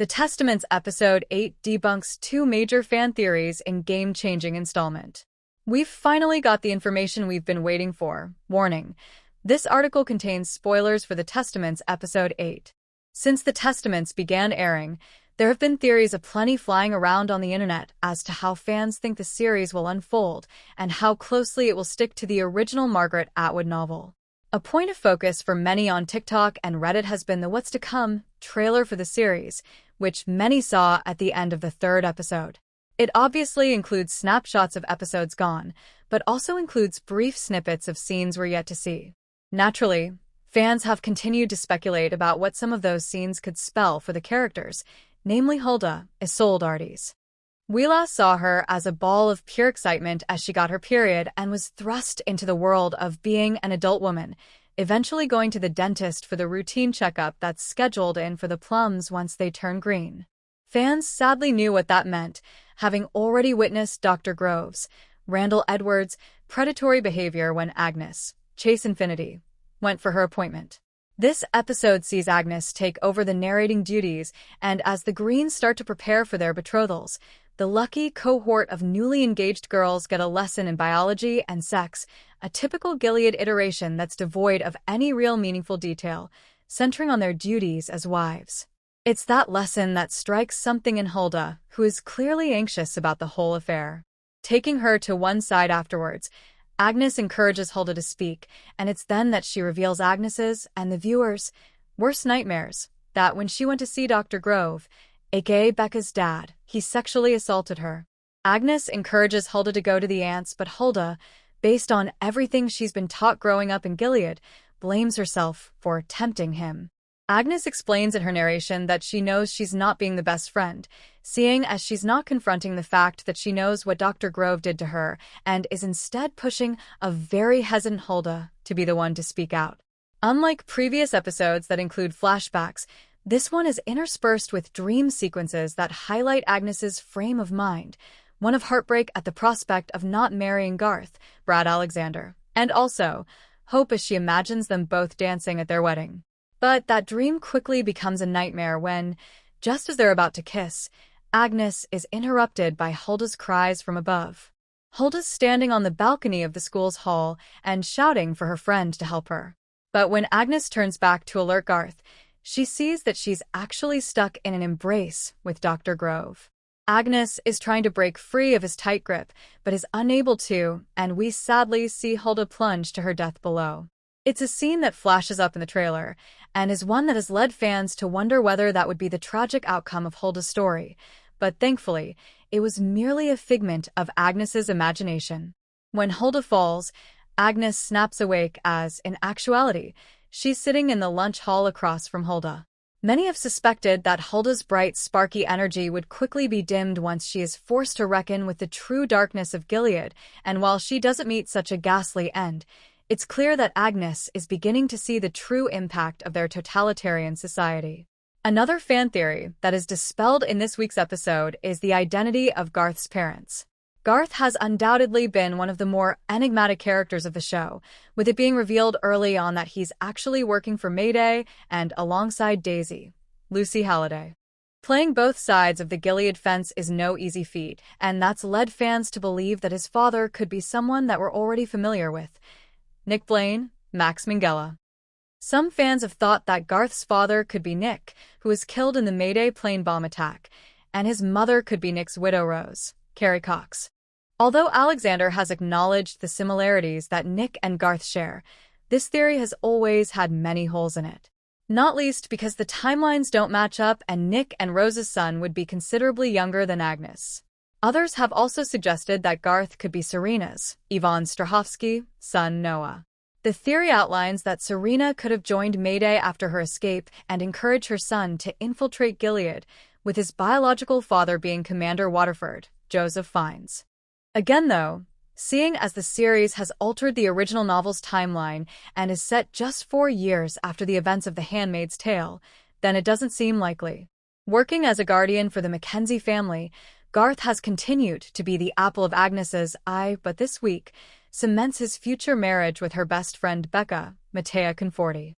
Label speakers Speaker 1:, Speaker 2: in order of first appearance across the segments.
Speaker 1: The Testaments Episode 8 debunks two major fan theories in game-changing installment. We've finally got the information we've been waiting for. Warning: this article contains spoilers for The Testaments Episode 8. Since The Testaments began airing, there have been theories aplenty flying around on the internet as to how fans think the series will unfold and how closely it will stick to the original Margaret Atwood novel. A point of focus for many on TikTok and Reddit has been the What's to Come trailer for the series, which many saw at the end of the third episode. It obviously includes snapshots of episodes gone, but also includes brief snippets of scenes we're yet to see. Naturally, fans have continued to speculate about what some of those scenes could spell for the characters, namely Hulda, Isolde Artis. We last saw her as a ball of pure excitement as she got her period and was thrust into the world of being an adult woman, eventually going to the dentist for the routine checkup that's scheduled in for the plums once they turn green. Fans sadly knew what that meant, having already witnessed Dr. Grove's, Randall Edwards' predatory behavior when Agnes, Chase Infinity, went for her appointment. This episode sees Agnes take over the narrating duties, and as the Greens start to prepare for their betrothals, the lucky cohort of newly engaged girls get a lesson in biology and sex, a typical Gilead iteration that's devoid of any real meaningful detail, centering on their duties as wives. It's that lesson that strikes something in Hulda, who is clearly anxious about the whole affair. Taking her to one side afterwards, Agnes encourages Hulda to speak, and it's then that she reveals Agnes's and the viewers' worst nightmares, that when she went to see Dr. Grove, aka Becca's dad, he sexually assaulted her. Agnes encourages Hulda to go to the aunts, but Hulda, based on everything she's been taught growing up in Gilead, blames herself for tempting him. Agnes explains in her narration that she knows she's not being the best friend, seeing as she's not confronting the fact that she knows what Dr. Grove did to her and is instead pushing a very hesitant Hulda to be the one to speak out. Unlike previous episodes that include flashbacks, this one is interspersed with dream sequences that highlight Agnes's frame of mind, one of heartbreak at the prospect of not marrying Garth, Brad Alexander, and also hope as she imagines them both dancing at their wedding. But that dream quickly becomes a nightmare when, just as they're about to kiss, Agnes is interrupted by Hulda's cries from above. Hulda's standing on the balcony of the school's hall and shouting for her friend to help her. But when Agnes turns back to alert Garth, she sees that she's actually stuck in an embrace with Dr. Grove. Agnes is trying to break free of his tight grip, but is unable to, and we sadly see Hulda plunge to her death below. It's a scene that flashes up in the trailer, and is one that has led fans to wonder whether that would be the tragic outcome of Hulda's story, but thankfully, it was merely a figment of Agnes's imagination. When Hulda falls, Agnes snaps awake as, in actuality, she's sitting in the lunch hall across from Hulda. Many have suspected that Hulda's bright, sparky energy would quickly be dimmed once she is forced to reckon with the true darkness of Gilead, and while she doesn't meet such a ghastly end, it's clear that Agnes is beginning to see the true impact of their totalitarian society. Another fan theory that is dispelled in this week's episode is the identity of Garth's parents. Garth has undoubtedly been one of the more enigmatic characters of the show, with it being revealed early on that he's actually working for Mayday and alongside Daisy, Lucy Halliday. Playing both sides of the Gilead fence is no easy feat, and that's led fans to believe that his father could be someone that we're already familiar with: Nick Blaine, Max Minghella. Some fans have thought that Garth's father could be Nick, who was killed in the Mayday plane bomb attack, and his mother could be Nick's widow Rose, Carrie Cox. Although Alexander has acknowledged the similarities that Nick and Garth share, this theory has always had many holes in it. Not least because the timelines don't match up and Nick and Rose's son would be considerably younger than Agnes. Others have also suggested that Garth could be Serena's, Yvonne Strahovski, son Noah. The theory outlines that Serena could have joined Mayday after her escape and encouraged her son to infiltrate Gilead, with his biological father being Commander Waterford, Joseph Fiennes. Again though, seeing as the series has altered the original novel's timeline and is set just 4 years after the events of The Handmaid's Tale, then it doesn't seem likely. Working as a guardian for the Mackenzie family, Garth has continued to be the apple of Agnes's eye, but this week cements his future marriage with her best friend Becka, Matea Conforti.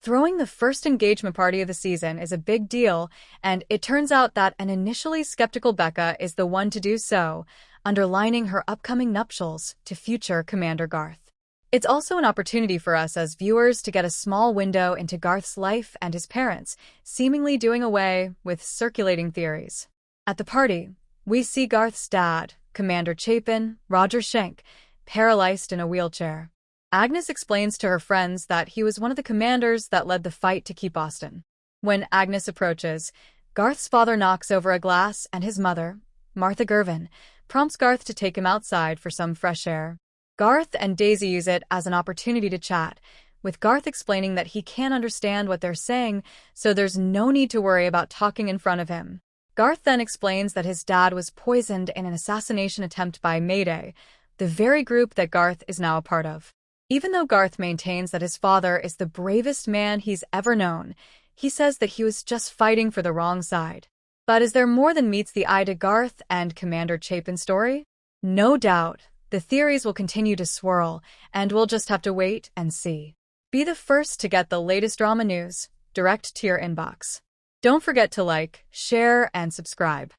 Speaker 1: Throwing the first engagement party of the season is a big deal, and it turns out that an initially skeptical Becka is the one to do so, underlining her upcoming nuptials to future Commander Garth. It's also an opportunity for us as viewers to get a small window into Garth's life and his parents, seemingly doing away with circulating theories. At the party, we see Garth's dad, Commander Chapin, Roger Schenk, paralyzed in a wheelchair. Agnes explains to her friends that he was one of the commanders that led the fight to keep Boston. When Agnes approaches, Garth's father knocks over a glass and his mother, Martha Gervin, prompts Garth to take him outside for some fresh air. Garth and Daisy use it as an opportunity to chat, with Garth explaining that he can't understand what they're saying, so there's no need to worry about talking in front of him. Garth then explains that his dad was poisoned in an assassination attempt by Mayday, the very group that Garth is now a part of. Even though Garth maintains that his father is the bravest man he's ever known, he says that he was just fighting for the wrong side. But is there more than meets the eye to Garth and Commander Chapin's story? No doubt. The theories will continue to swirl, and we'll just have to wait and see. Be the first to get the latest drama news direct to your inbox. Don't forget to like, share, and subscribe.